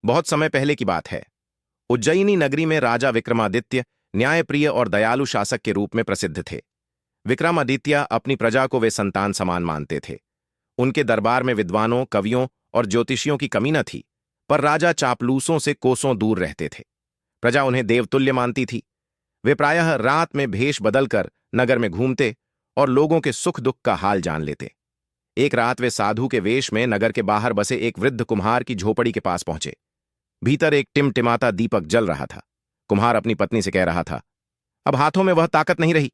बहुत समय पहले की बात है। उज्जयिनी नगरी में राजा विक्रमादित्य न्यायप्रिय और दयालु शासक के रूप में प्रसिद्ध थे। विक्रमादित्य अपनी प्रजा को वे संतान समान मानते थे। उनके दरबार में विद्वानों, कवियों और ज्योतिषियों की कमी न थी, पर राजा चापलूसों से कोसों दूर रहते थे। प्रजा उन्हें देवतुल्य मानती थी। वे प्रायः रात में भेष बदलकर नगर में घूमते और लोगों के सुख दुख का हाल जान लेते। एक रात वे साधु के वेश में नगर के बाहर बसे एक वृद्ध कुम्हार की झोपड़ी के पास पहुंचे। भीतर एक टिमटिमाता दीपक जल रहा था। कुम्हार अपनी पत्नी से कह रहा था, अब हाथों में वह ताकत नहीं रही।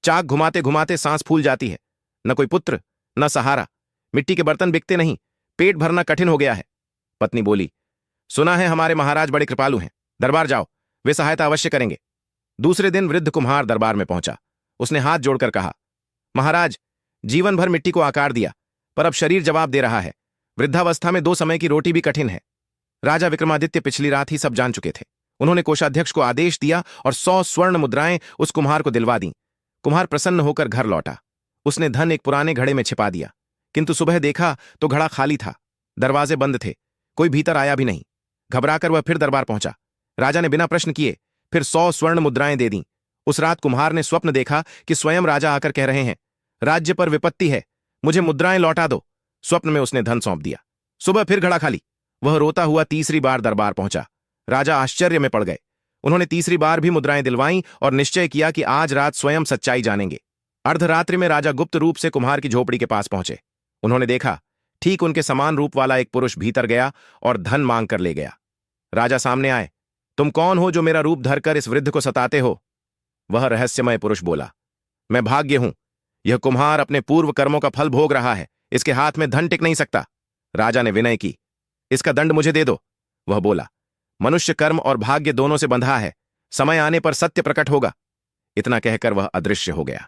चाक घुमाते घुमाते सांस फूल जाती है। न कोई पुत्र, न सहारा। मिट्टी के बर्तन बिकते नहीं। पेट भरना कठिन हो गया है। पत्नी बोली, सुना है हमारे महाराज बड़े कृपालु हैं। दरबार जाओ, वे सहायता अवश्य करेंगे। दूसरे दिन वृद्ध कुम्हार दरबार में पहुंचा। उसने हाथ जोड़कर कहा, महाराज, जीवन भर मिट्टी को आकार दिया, पर अब शरीर जवाब दे रहा है। वृद्धावस्था में 2 समय की रोटी भी कठिन है। राजा विक्रमादित्य पिछली रात ही सब जान चुके थे। उन्होंने कोषाध्यक्ष को आदेश दिया और 100 स्वर्ण मुद्राएं उस कुम्हार को दिलवा दी। कुम्हार प्रसन्न होकर घर लौटा। उसने धन एक पुराने घड़े में छिपा दिया, किंतु सुबह देखा तो घड़ा खाली था। दरवाजे बंद थे, कोई भीतर आया भी नहीं। घबराकर वह फिर दरबार पहुंचा। राजा ने बिना प्रश्न किए फिर 100 स्वर्ण मुद्राएं दे दी। उस रात कुम्हार ने स्वप्न देखा कि स्वयं राजा आकर कह रहे हैं, राज्य पर विपत्ति है, मुझे मुद्राएं लौटा दो। स्वप्न में उसने धन सौंप दिया। सुबह फिर घड़ा खाली। वह रोता हुआ तीसरी बार दरबार पहुंचा। राजा आश्चर्य में पड़ गए। उन्होंने तीसरी बार भी मुद्राएं दिलवाईं और निश्चय किया कि आज रात स्वयं सच्चाई जानेंगे। अर्धरात्रि में राजा गुप्त रूप से कुम्हार की झोपड़ी के पास पहुंचे। उन्होंने देखा, ठीक उनके समान रूप वाला एक पुरुष भीतर गया और धन मांग कर ले गया। राजा सामने आए। तुम कौन हो जो मेरा रूप धरकर इस वृद्ध को सताते हो? वह रहस्यमय पुरुष बोला, मैं भाग्य हूं। यह कुम्हार अपने पूर्व कर्मों का फल भोग रहा है। इसके हाथ में धन टिक नहीं सकता। राजा ने विनय की, इसका दंड मुझे दे दो। वह बोला, मनुष्य कर्म और भाग्य दोनों से बंधा है। समय आने पर सत्य प्रकट होगा। इतना कहकर वह अदृश्य हो गया।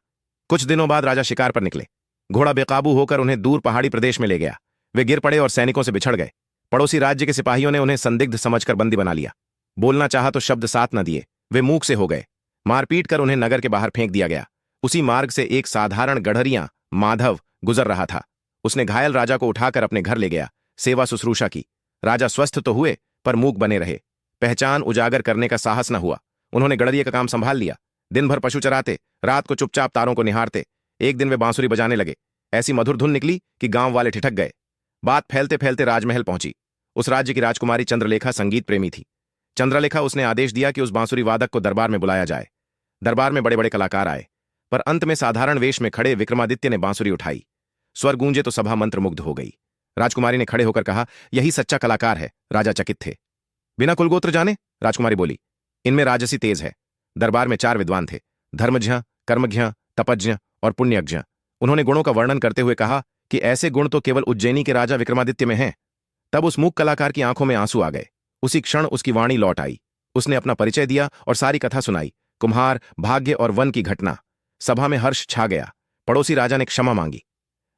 कुछ दिनों बाद राजा शिकार पर निकले। घोड़ा बेकाबू होकर उन्हें दूर पहाड़ी प्रदेश में ले गया। वे गिर पड़े और सैनिकों से बिछड़ गए। पड़ोसी राज्य के सिपाहियों ने उन्हें संदिग्ध समझकर बंदी बना लिया। बोलना चाहा तो शब्द साथ न दिए। वे मूक से हो गए। मारपीट कर उन्हें नगर के बाहर फेंक दिया गया। उसी मार्ग से एक साधारण गढ़रिया माधव गुजर रहा था। उसने घायल राजा को उठाकर अपने घर ले गया। सेवा शुश्रूषा की। राजा स्वस्थ तो हुए, पर मूक बने रहे। पहचान उजागर करने का साहस न हुआ। उन्होंने गढ़रिया का काम संभाल लिया। दिन भर पशु चराते, रात को चुपचाप तारों को निहारते। एक दिन वे बांसुरी बजाने लगे। ऐसी मधुर धुन निकली कि गांव वाले ठिठक गए। बात फैलते फैलते राजमहल पहुंची। उस राज्य की राजकुमारी चंद्रलेखा संगीत प्रेमी थी। चंद्रलेखा उसने आदेश दिया कि उस बांसुरी वादक को दरबार में बुलाया जाए। दरबार में बड़े बड़े कलाकार आए, पर अंत में साधारण वेश में खड़े विक्रमादित्य ने बांसुरी उठाई। स्वर गूंजे तो सभा मंत्रमुग्ध हो गई। राजकुमारी ने खड़े होकर कहा, यही सच्चा कलाकार है। राजा चकित थे। बिना कुलगोत्र जाने? राजकुमारी बोली, इनमें राजसी तेज है। दरबार में 4 विद्वान थे, धर्मज्ञ, कर्मज्ञ, तपज्ञ और पुण्यज्ञ। उन्होंने गुणों का वर्णन करते हुए कहा कि ऐसे गुण तो केवल उज्जैनी के राजा विक्रमादित्य में हैं। तब उस मूक कलाकार की आंखों में आंसू आ गए। उसी क्षण उसकी वाणी लौट आई। उसने अपना परिचय दिया और सारी कथा सुनाई। कुम्हार, भाग्य और वन की घटना। सभा में हर्ष छा गया। पड़ोसी राजा ने क्षमा मांगी।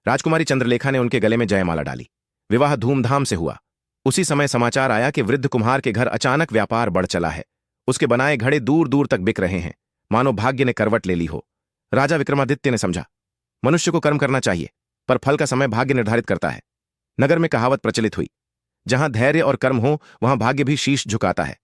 राजकुमारी चंद्रलेखा ने उनके गले में जयमाला डाली। विवाह धूमधाम से हुआ। उसी समय समाचार आया कि वृद्ध कुम्हार के घर अचानक व्यापार बढ़ चला है। उसके बनाए घड़े दूर दूर तक बिक रहे हैं, मानो भाग्य ने करवट ले ली हो। राजा विक्रमादित्य ने समझा, मनुष्य को कर्म करना चाहिए, पर फल का समय भाग्य निर्धारित करता है। नगर में कहावत प्रचलित हुई, जहां धैर्य और कर्म हो, वहां भाग्य भी शीश झुकाता है।